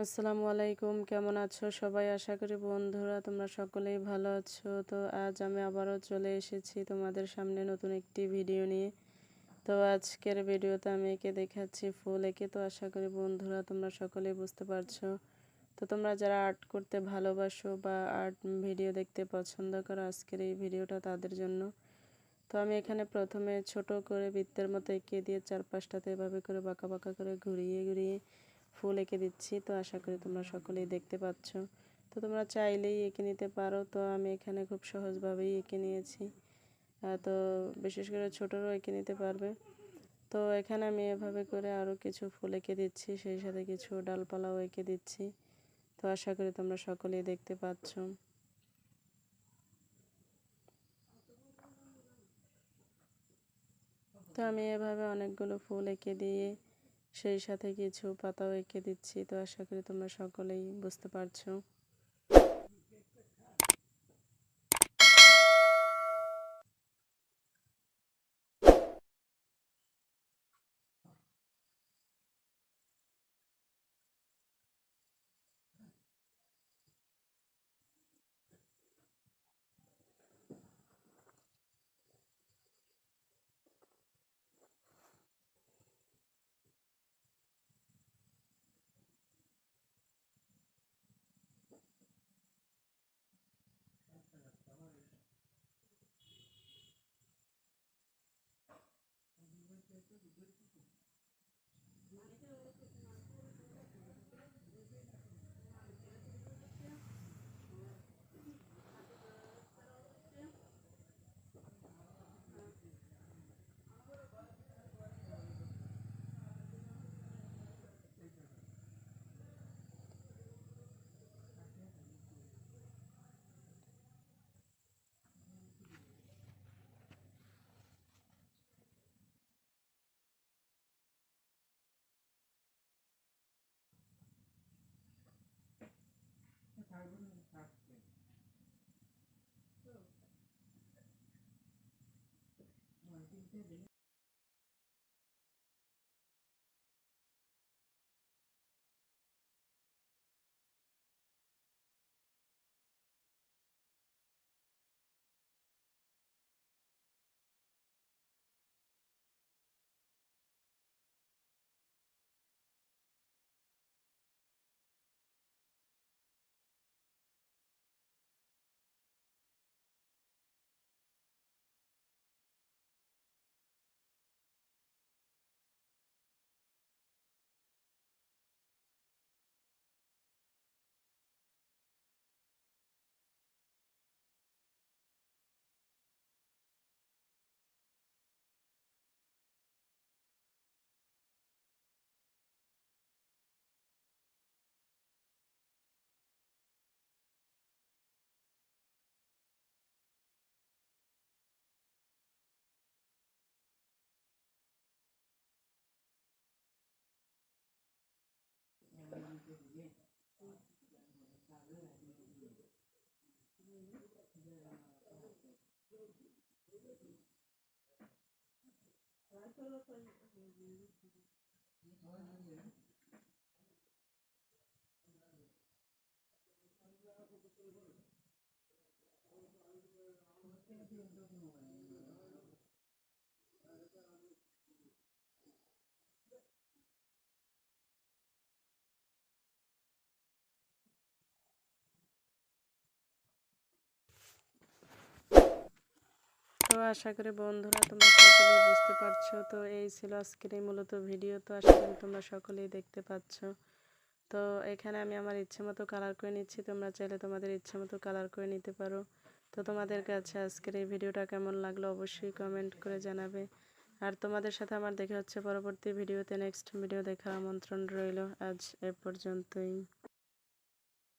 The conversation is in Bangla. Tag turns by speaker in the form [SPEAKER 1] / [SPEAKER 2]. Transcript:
[SPEAKER 1] আসসালামু আলাইকুম, কেমন আছো সবাই? আশা করি বন্ধুরা তোমরা সকলেই ভালো আছো। তো আজ আমি আবারও চলে এসেছি তোমাদের সামনে নতুন একটি ভিডিও নিয়ে। তো আজকের ভিডিওতে আমি এঁকে দেখাচ্ছি ফুল এঁকে। তো আশা করি বন্ধুরা তোমরা সকলেই বুঝতে পারছো। তো তোমরা যারা আর্ট করতে ভালোবাসো বা আর্ট ভিডিও দেখতে পছন্দ করো, আজকের এই ভিডিওটা তাদের জন্য। তো আমি এখানে প্রথমে ছোট করে বৃত্তের মতো এঁকে দিয়ে চারপাশটাতে এভাবে করে বাঁকা বাঁকা করে ঘুরিয়ে ঘুরিয়ে ফুল এঁকে দিচ্ছি। তো আশা করি তোমরা সকলেই দেখতে পাচ্ছ। তো তোমরা চাইলেই এঁকে নিতে পারো। তো আমি এখানে খুব সহজভাবেই এঁকে নিয়েছি। তো বিশেষ করে ছোটরাও এঁকে নিতে পারবে। তো এখানে আমি এভাবে করে আরও কিছু ফুল এঁকে দিচ্ছি, সেই সাথে কিছু ডালপালাও এঁকে দিচ্ছি। তো আশা করি তোমরা সকলেই দেখতে পাচ্ছ। তো আমি এভাবে অনেকগুলো ফুল এঁকে দিয়ে সেই সাথে কিছু পাতাও এঁকে দিচ্ছি। তো আশা করি তোমরা সকলেই বুঝতে পারছো। তো আশা করি বন্ধুরা তোমরা সকলেই বুঝতে পারছো। তো এই ছিল আজকের এই মূলত ভিডিও। তো আশা করি তোমরা সকলেই দেখতে পাচ্ছ। তো এখানে আমি আমার ইচ্ছে মতো কালার করে নিচ্ছি, তোমরা চাইলে তোমাদের ইচ্ছে মতো কালার করে নিতে পারো। তো তোমাদের কাছে আজকের এই ভিডিওটা কেমন লাগলো অবশ্যই কমেন্ট করে জানাবে। আর তোমাদের সাথে আমার দেখা হচ্ছে পরবর্তী ভিডিওতে। নেক্সট ভিডিও দেখার আমন্ত্রণ রইল। আজ এ পর্যন্তই।